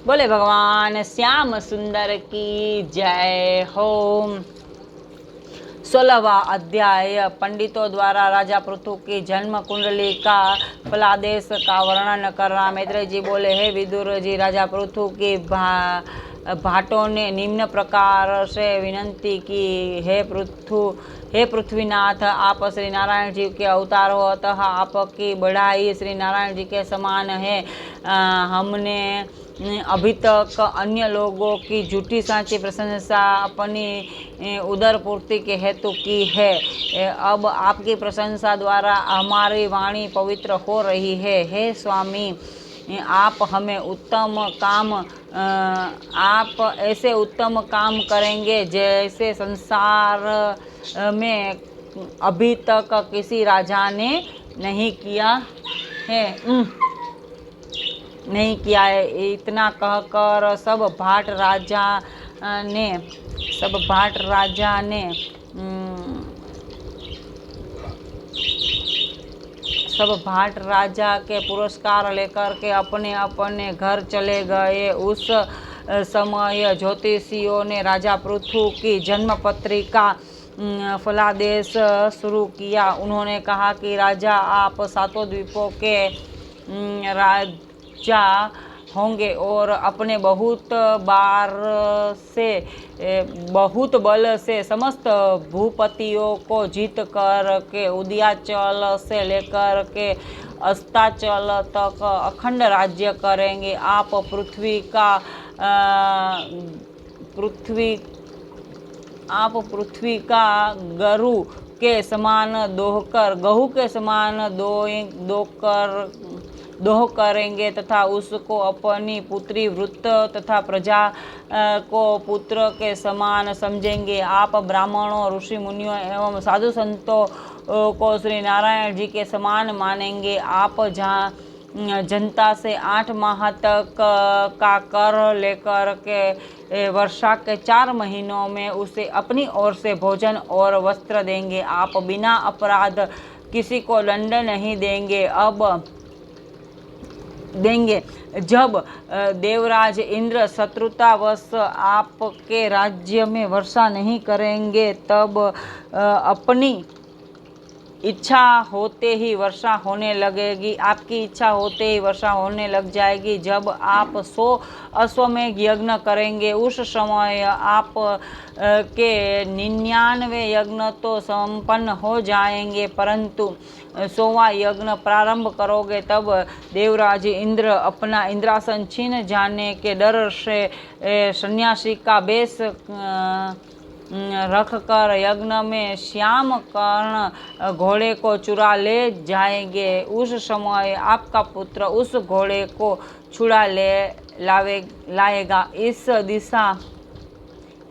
बोले भगवान श्याम सुंदर की जय हो। 16वां अध्याय पंडितों द्वारा राजा पृथु की जन्म कुंडली का फलादेश का वर्णन करना। मैत्रेय जी बोले, हे विदुर जी, राजा पृथु की भाटों ने निम्न प्रकार से विनंती की, हे पृथ्वीनाथ, आप श्री नारायण जी के अवतार हो, अतः आपकी बढ़ाई श्री नारायण जी के समान है। हमने अभी तक अन्य लोगों की झूठी सांची प्रशंसा अपनी उदर पूर्ति के हेतु की है। अब आपकी प्रशंसा द्वारा हमारी वाणी पवित्र हो रही है। हे स्वामी, आप हमें आप ऐसे उत्तम काम करेंगे जैसे संसार में अभी तक किसी राजा ने नहीं किया है। इतना कहकर सब भाट राजा के पुरस्कार लेकर के अपने अपने घर चले गए। उस समय ज्योतिषियों ने राजा पृथु की जन्म पत्रिका फलादेश शुरू किया। उन्होंने कहा कि राजा, आप सातों द्वीपों के राजा होंगे और अपने बहुत बल से समस्त भूपतियों को जीत कर के उदयाचल से लेकर के अस्ताचल तक अखंड राज्य करेंगे। आप पृथ्वी का गरु के समान गहू के समान दोह करेंगे तथा उसको अपनी पुत्री वृत्त तथा प्रजा को पुत्र के समान समझेंगे। आप ब्राह्मणों, ऋषि मुनियों एवं साधु संतों को श्री नारायण जी के समान मानेंगे। आप जनता से 8 माह तक का कर लेकर के वर्षा के 4 महीनों में उसे अपनी ओर से भोजन और वस्त्र देंगे। आप बिना अपराध किसी को दंड नहीं देंगे। जब देवराज इंद्र शत्रुतावश आपके राज्य में वर्षा नहीं करेंगे, तब अपनी इच्छा होते ही वर्षा होने लगेगी। आपकी इच्छा होते ही वर्षा होने लग जाएगी। जब आप 100 अश्वमेध यज्ञ करेंगे, उस समय आप के 99 यज्ञ तो संपन्न हो जाएंगे, परंतु 100वां यज्ञ प्रारंभ करोगे तब देवराज इंद्र अपना इंद्रासन छीन जाने के डर से सन्यासी का वेश रखकर यज्ञ में श्याम कर्ण घोड़े को चुरा ले जाएंगे। उस समय आपका पुत्र उस घोड़े को छुड़ा लाएगा।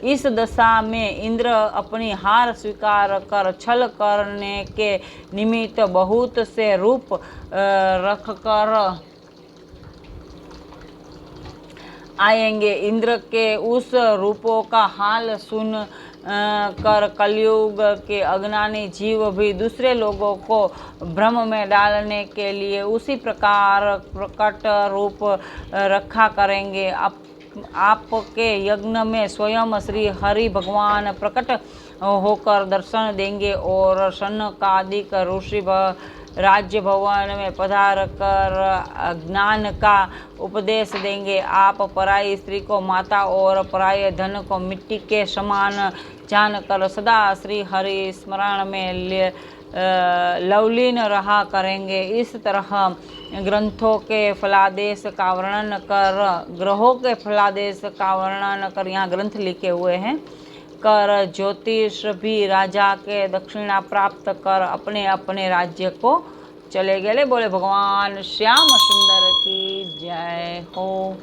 इस दशा में इंद्र अपनी हार स्वीकार कर छल करने के निमित्त बहुत से रूप रखकर आएंगे। इंद्र के उस रूपों का हाल सुन कर कलयुग के अज्ञानी जीव भी दूसरे लोगों को भ्रम में डालने के लिए उसी प्रकार प्रकट रूप रखा करेंगे। आपके यज्ञ में स्वयं श्री हरि भगवान प्रकट होकर दर्शन देंगे और सनकादिक ऋषि राज्य भवन में पधार कर ज्ञान का उपदेश देंगे। आप पराई स्त्री को माता और पराये धन को मिट्टी के समान जानकर सदा श्री हरि स्मरण में लवलीन रहा करेंगे। इस तरह ग्रहों के फलादेश का वर्णन कर यहाँ ग्रंथ लिखे हुए हैं कर ज्योतिष भी राजा के दक्षिणा प्राप्त कर अपने अपने राज्य को चले गए। बोले भगवान श्याम सुंदर की जय हो।